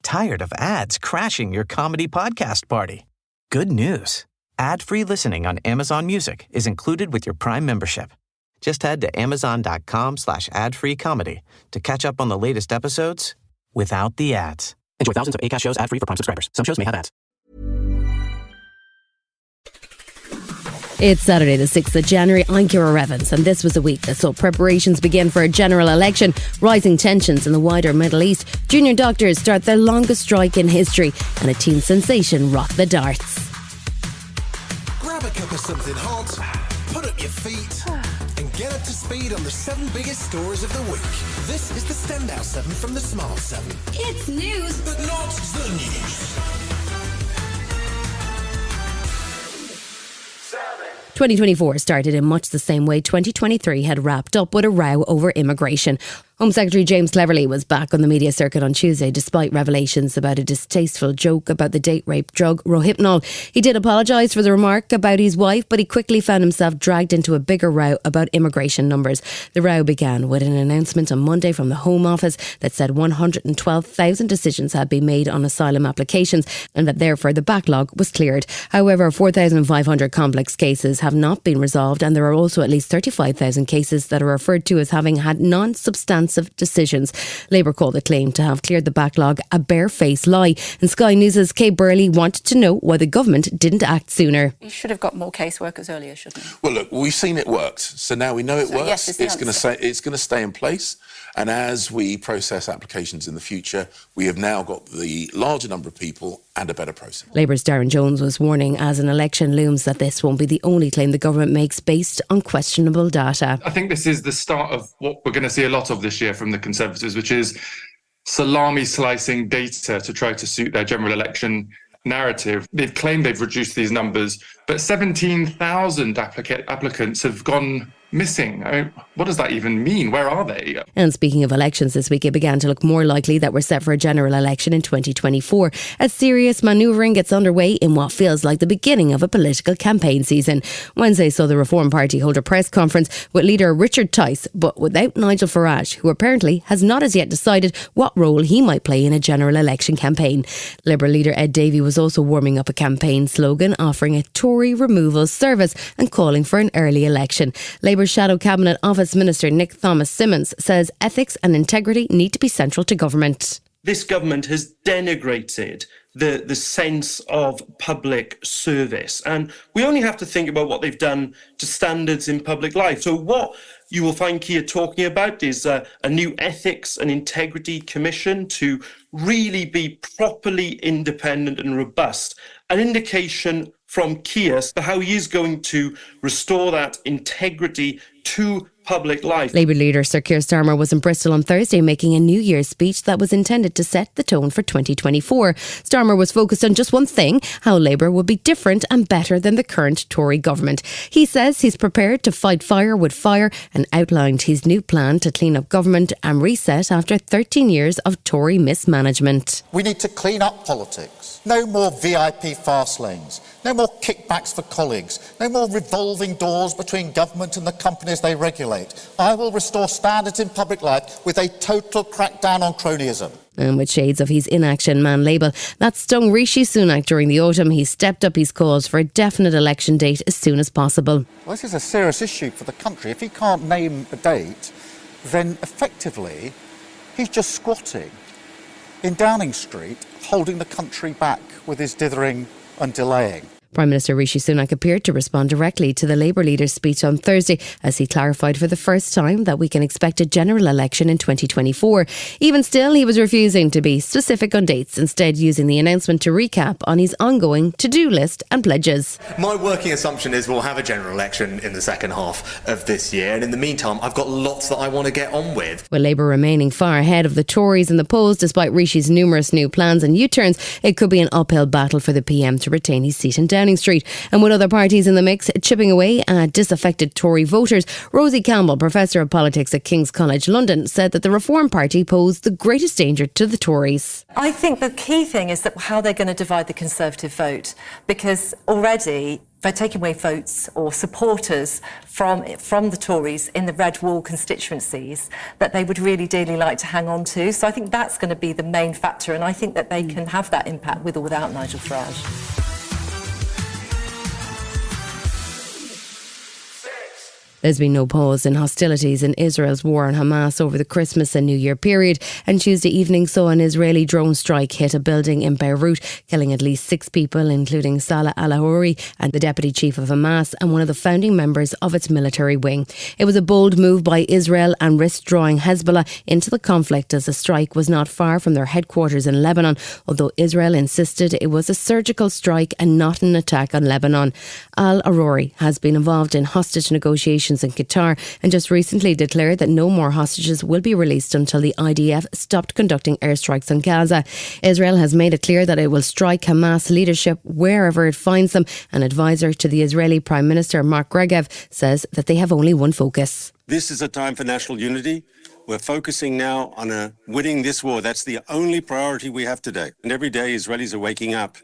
tired of ads crashing your comedy podcast party? Good news. Ad-free listening on Amazon Music is included with your Prime membership. Just head to amazon.com/ad-free comedy to catch up on the latest episodes without the ads. Enjoy thousands of Acast shows ad-free for Prime subscribers. Some shows may have ads. It's Saturday the 6th of January. I'm Ciara Evans, and this was a week that saw preparations begin for a general election, rising tensions in the wider Middle East, junior doctors start their longest strike in history, and a teen sensation rock the darts. Grab a cup of something hot, put up your feet, and get up to speed on the 7 biggest stories of the week. This is the Standout 7 from the Smart 7. It's news, but not the news. 2024 started in much the same way 2023 had wrapped up, with a row over immigration. Home Secretary James Cleverly was back on the media circuit on Tuesday despite revelations about a distasteful joke about the date rape drug Rohypnol. He did apologise for the remark about his wife, but he quickly found himself dragged into a bigger row about immigration numbers. The row began with an announcement on Monday from the Home Office that said 112,000 decisions had been made on asylum applications and that therefore the backlog was cleared. However, 4,500 complex cases have not been resolved, and there are also at least 35,000 cases that are referred to as having had non-substantive decisions. Labour called the claim to have cleared the backlog a barefaced lie, and Sky News' Kate Burley wanted to know why the government didn't act sooner. You should have got more caseworkers earlier, shouldn't you? Well, look, we've seen it worked, so now we know it works. Yes, it's going to stay in place, and as we process applications in the future, we have now got the larger number of people and a better process. Labour's Darren Jones was warning as an election looms that this won't be the only claim the government makes based on questionable data. I think this is the start of what we're going to see a lot of this year from the Conservatives, which is salami slicing data to try to suit their general election narrative. They've claimed they've reduced these numbers, but 17,000 applicants have gone missing. I mean, what does that even mean? Where are they? And speaking of elections this week, it began to look more likely that we're set for a general election in 2024 as serious manoeuvring gets underway in what feels like the beginning of a political campaign season. Wednesday saw the Reform Party hold a press conference with leader Richard Tice, but without Nigel Farage, who apparently has not as yet decided what role he might play in a general election campaign. Liberal leader Ed Davey was also warming up a campaign slogan offering a Tory removal service and calling for an early election. Labour's Shadow Cabinet Office Minister Nick Thomas-Symonds says ethics and integrity need to be central to government. This government has denigrated the sense of public service, and we only have to think about what they've done to standards in public life. So what you will find Keir talking about is a new ethics and integrity commission to really be properly independent and robust, an indication from Keir for how he is going to restore that integrity to public life. Labour leader Sir Keir Starmer was in Bristol on Thursday making a New Year's speech that was intended to set the tone for 2024. Starmer was focused on just one thing: how Labour would be different and better than the current Tory government. He says he's prepared to fight fire with fire and outlined his new plan to clean up government and reset after 13 years of Tory mismanagement. We need to clean up politics. No more VIP fast lanes. No more kickbacks for colleagues. No more revolving doors between government and the companies they regulate. I will restore standards in public life with a total crackdown on cronyism. And with shades of his inaction man label that stung Rishi Sunak during the autumn, he stepped up his calls for a definite election date as soon as possible. Well, this is a serious issue for the country. If he can't name a date, then effectively he's just squatting in Downing Street, holding the country back with his dithering and delaying. Prime Minister Rishi Sunak appeared to respond directly to the Labour leader's speech on Thursday as he clarified for the first time that we can expect a general election in 2024. Even still, he was refusing to be specific on dates, instead using the announcement to recap on his ongoing to-do list and pledges. My working assumption is we'll have a general election in the second half of this year, and in the meantime I've got lots that I want to get on with. With Labour remaining far ahead of the Tories in the polls despite Rishi's numerous new plans and U-turns, it could be an uphill battle for the PM to retain his seat in Downing Street. And with other parties in the mix chipping away at disaffected Tory voters, Rosie Campbell, Professor of Politics at King's College London, said that the Reform Party posed the greatest danger to the Tories. I think the key thing is that how they're going to divide the Conservative vote, because already they're taking away votes or supporters from the Tories in the red wall constituencies that they would really dearly like to hang on to. So I think that's going to be the main factor, and I think that they can have that impact with or without Nigel Farage. There's been no pause in hostilities in Israel's war on Hamas over the Christmas and New Year period, and Tuesday evening saw an Israeli drone strike hit a building in Beirut, killing at least 6 people, including Salah al-Harouri and the deputy chief of Hamas and one of the founding members of its military wing. It was a bold move by Israel and risked drawing Hezbollah into the conflict, as the strike was not far from their headquarters in Lebanon, although Israel insisted it was a surgical strike and not an attack on Lebanon. Al-Harouri has been involved in hostage negotiations in Qatar and just recently declared that no more hostages will be released until the IDF stopped conducting airstrikes on Gaza. Israel has made it clear that it will strike Hamas leadership wherever it finds them. An advisor to the Israeli Prime Minister, Mark Regev, says that they have only one focus. This is a time for national unity. We're focusing now on winning this war. That's the only priority we have today. And every day Israelis are waking up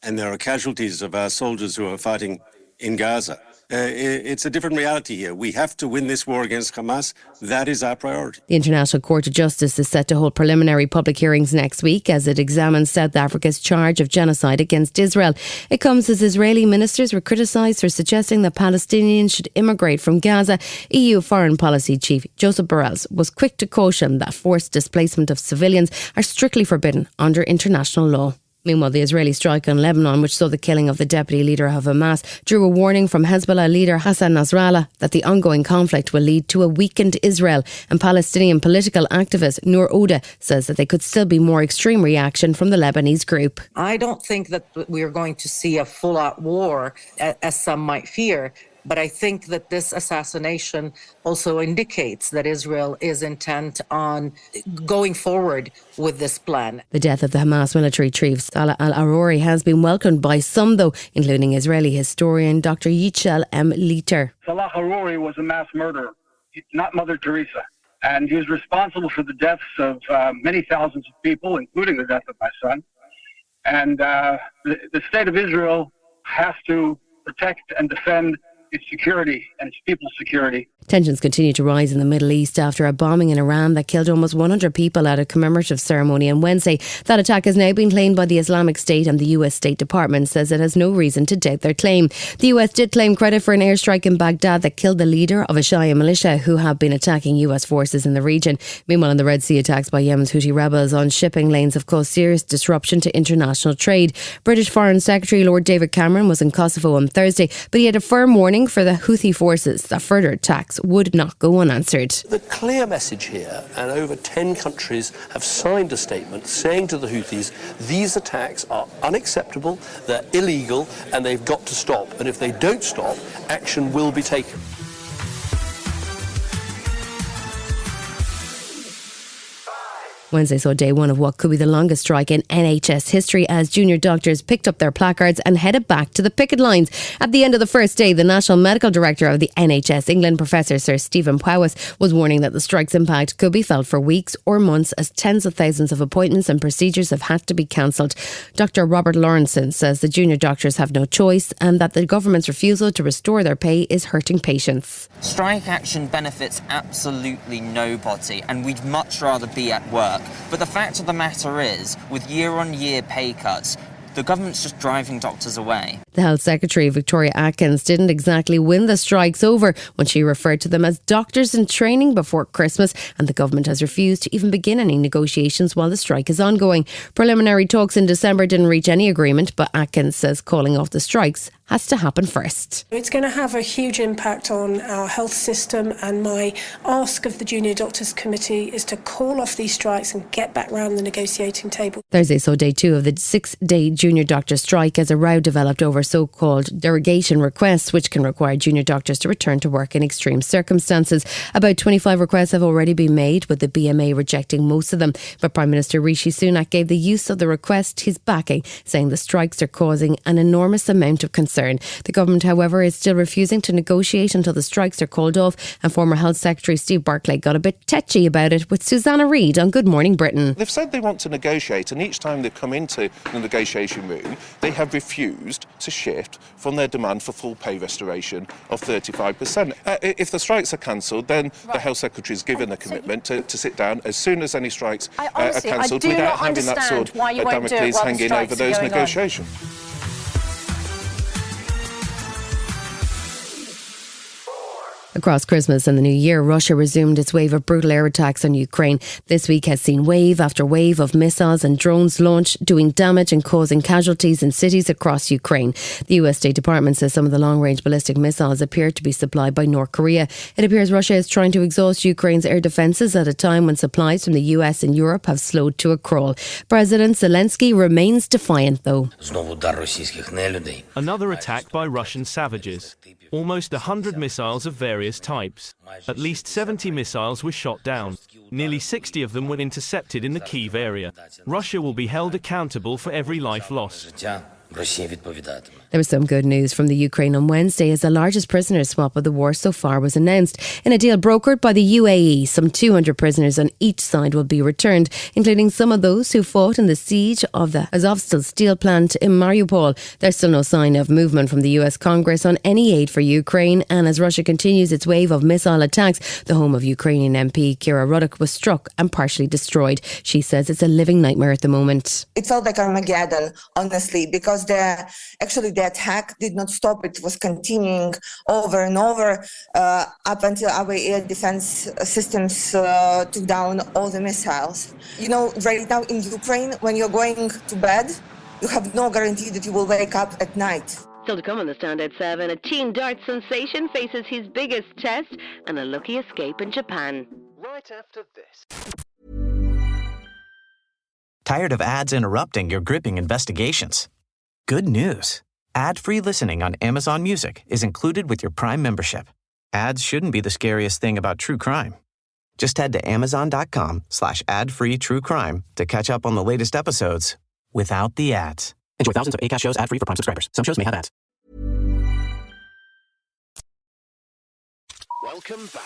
and there are casualties of our soldiers who are fighting in Gaza. It's a different reality here. We have to win this war against Hamas. That is our priority. The International Court of Justice is set to hold preliminary public hearings next week as it examines South Africa's charge of genocide against Israel. It comes as Israeli ministers were criticised for suggesting that Palestinians should immigrate from Gaza. EU Foreign Policy Chief Joseph Borrell was quick to caution that forced displacement of civilians are strictly forbidden under international law. Meanwhile, the Israeli strike on Lebanon, which saw the killing of the deputy leader of Hamas, drew a warning from Hezbollah leader Hassan Nasrallah that the ongoing conflict will lead to a weakened Israel. And Palestinian political activist Noor Oda says that there could still be more extreme reaction from the Lebanese group. I don't think that we are going to see a full-out war, as some might fear. But I think that this assassination also indicates that Israel is intent on going forward with this plan. The death of the Hamas military chief Salah al-Harouri has been welcomed by some, though, including Israeli historian Dr. Yitzhak M. Leiter. Salah al-Harouri was a mass murderer, not Mother Teresa. And he was responsible for the deaths of many thousands of people, including the death of my son. And the state of Israel has to protect and defend its security and its people's security. Tensions continue to rise in the Middle East after a bombing in Iran that killed almost 100 people at a commemorative ceremony on Wednesday. That attack has now been claimed by the Islamic State, and the US State Department says it has no reason to doubt their claim. The US did claim credit for an airstrike in Baghdad that killed the leader of a Shia militia who have been attacking US forces in the region. Meanwhile, in the Red Sea, attacks by Yemen's Houthi rebels on shipping lanes have caused serious disruption to international trade. British Foreign Secretary Lord David Cameron was in Kosovo on Thursday, but he had a firm warning for the Houthi forces that further attacks would not go unanswered. The clear message here, and over 10 countries have signed a statement saying to the Houthis, these attacks are unacceptable, they're illegal, and they've got to stop. And if they don't stop, action will be taken. Wednesday saw day one of what could be the longest strike in NHS history as junior doctors picked up their placards and headed back to the picket lines. At the end of the first day, the National Medical Director of the NHS England, Professor Sir Stephen Powis, was warning that the strike's impact could be felt for weeks or months as tens of thousands of appointments and procedures have had to be cancelled. Dr Robert Lawrenson says the junior doctors have no choice and that the government's refusal to restore their pay is hurting patients. Strike action benefits absolutely nobody, and we'd much rather be at work. But the fact of the matter is, with year-on-year pay cuts, the government's just driving doctors away. The Health Secretary, Victoria Atkins, didn't exactly win the strikes over when she referred to them as doctors in training before Christmas, and the government has refused to even begin any negotiations while the strike is ongoing. Preliminary talks in December didn't reach any agreement, but Atkins says calling off the strikes has to happen first. It's going to have a huge impact on our health system, and my ask of the Junior Doctors Committee is to call off these strikes and get back round the negotiating table. Thursday saw day two of the 6-day junior doctor strike as a row developed over so-called derogation requests, which can require junior doctors to return to work in extreme circumstances. About 25 requests have already been made, with the BMA rejecting most of them. But Prime Minister Rishi Sunak gave the use of the request his backing, saying the strikes are causing an enormous amount of concern. The government, however, is still refusing to negotiate until the strikes are called off, and former Health Secretary Steve Barclay got a bit tetchy about it with Susanna Reid on Good Morning Britain. They've said they want to negotiate, and each time they've come into the negotiation room, they have refused to shift from their demand for full pay restoration of 35%. If the strikes are cancelled, then the Health Secretary is given a commitment to sit down as soon as any strikes are cancelled without having that sword of Damocles hanging over those negotiations. Across Christmas and the New Year, Russia resumed its wave of brutal air attacks on Ukraine. This week has seen wave after wave of missiles and drones launched, doing damage and causing casualties in cities across Ukraine. The US State Department says some of the long-range ballistic missiles appear to be supplied by North Korea. It appears Russia is trying to exhaust Ukraine's air defences at a time when supplies from the US and Europe have slowed to a crawl. President Zelensky remains defiant, though. Another attack by Russian savages. Almost 100 missiles of various types. At least 70 missiles were shot down. Nearly 60 of them were intercepted in the Kyiv area. Russia will be held accountable for every life lost. There was some good news from the Ukraine on Wednesday as the largest prisoner swap of the war so far was announced. In a deal brokered by the UAE, some 200 prisoners on each side will be returned, including some of those who fought in the siege of the Azovstal steel plant in Mariupol. There's still no sign of movement from the US Congress on any aid for Ukraine, and as Russia continues its wave of missile attacks, the home of Ukrainian MP Kira Rudik was struck and partially destroyed. She says it's a living nightmare at the moment. It felt like Armageddon, honestly, because the attack did not stop. It was continuing over and over up until our air defense systems took down all the missiles. You know, right now in Ukraine, when you're going to bed, you have no guarantee that you will wake up at night. Still to come on the Standout 7, a teen dart sensation faces his biggest test and a lucky escape in Japan. Right after this. Tired of ads interrupting your gripping investigations? Good news. Ad-free listening on Amazon Music is included with your Prime membership. Ads shouldn't be the scariest thing about true crime. Just head to amazon.com/ad-free true crime to catch up on the latest episodes without the ads. Enjoy thousands of Acast shows ad-free for Prime subscribers. Some shows may have ads. Welcome back.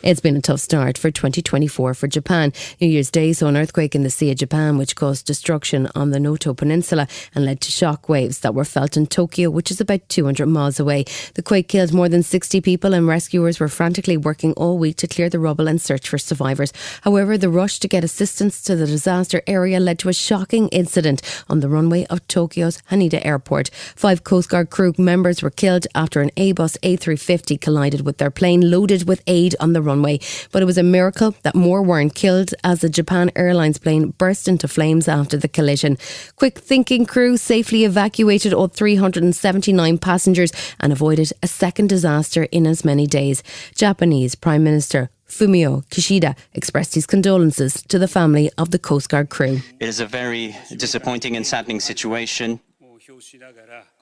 It's been a tough start for 2024 for Japan. New Year's Day saw an earthquake in the Sea of Japan which caused destruction on the Noto Peninsula and led to shock waves that were felt in Tokyo, which is about 200 miles away. The quake killed more than 60 people and rescuers were frantically working all week to clear the rubble and search for survivors. However, the rush to get assistance to the disaster area led to a shocking incident on the runway of Tokyo's Haneda Airport. 5 Coast Guard crew members were killed after an Airbus A350 collided with their plane loaded with aid on the runway, but it was a miracle that more weren't killed as the Japan Airlines plane burst into flames after the collision. Quick thinking crew safely evacuated all 379 passengers and avoided a second disaster in as many days. Japanese Prime Minister Fumio Kishida expressed his condolences to the family of the Coast Guard crew. It is a very disappointing and saddening situation.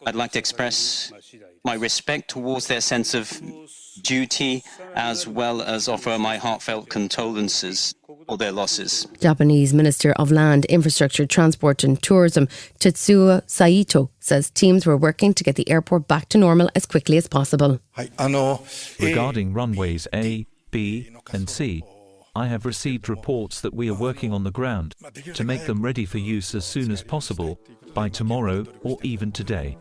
I'd like to express my respect towards their sense of duty, as well as offer my heartfelt condolences for their losses. Japanese Minister of Land, Infrastructure, Transport and Tourism, Tetsuo Saito, says teams were working to get the airport back to normal as quickly as possible. Regarding runways A, B and C, I have received reports that we are working on the ground to make them ready for use as soon as possible, by tomorrow or even today.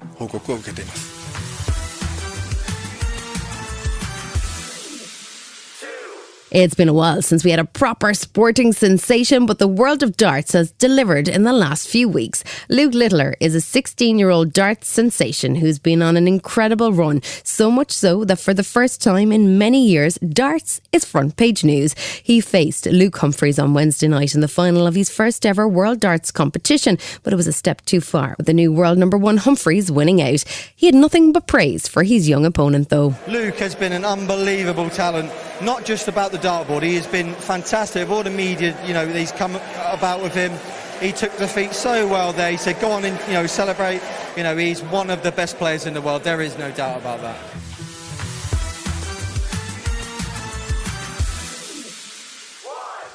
It's been a while since we had a proper sporting sensation, but the world of darts has delivered in the last few weeks. Luke Littler is a 16-year-old darts sensation who's been on an incredible run, so much so that for the first time in many years, darts is front page news. He faced Luke Humphries on Wednesday night in the final of his first ever World Darts competition, but it was a step too far, with the new world number 1 Humphries winning out. He had nothing but praise for his young opponent though. Luke has been an unbelievable talent, not just about the dartboard. He has been fantastic. All the media, he's come about with him. He took the feet so well there. He said, go on and, celebrate. He's one of the best players in the world. There is no doubt about that.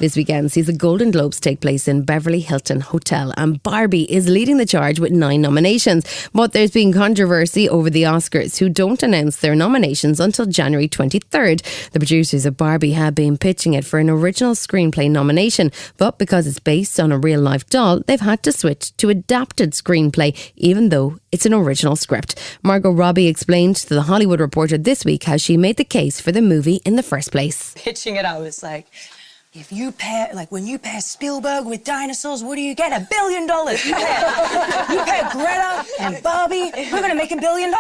This weekend sees the Golden Globes take place in Beverly Hilton Hotel, and Barbie is leading the charge with 9 nominations. But there's been controversy over the Oscars, who don't announce their nominations until January 23rd. The producers of Barbie have been pitching it for an original screenplay nomination, but because it's based on a real-life doll, they've had to switch to adapted screenplay, even though it's an original script. Margot Robbie explained to The Hollywood Reporter this week how she made the case for the movie in the first place. Pitching it, I was like, if you pair, like when you pair Spielberg with dinosaurs, what do you get? $1 billion. You pair Greta and Barbie, we're going to make $1 billion.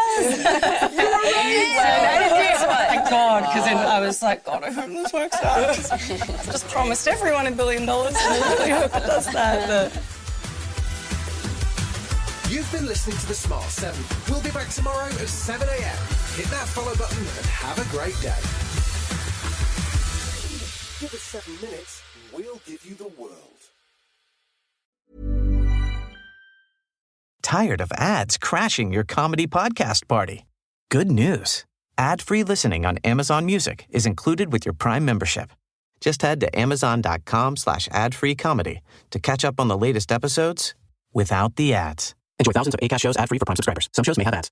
Thank God, because then I was like, God, I hope this works out. I've just promised everyone $1 billion, and I really hope it does that. But... You've been listening to The Smart 7. We'll be back tomorrow at 7 a.m. Hit that follow button and have a great day. Give us 7 minutes, and we'll give you the world. Tired of ads crashing your comedy podcast party? Good news. Ad-free listening on Amazon Music is included with your Prime membership. Just head to amazon.com/ad-free comedy to catch up on the latest episodes without the ads. Enjoy thousands of Acast shows ad-free for Prime subscribers. Some shows may have ads.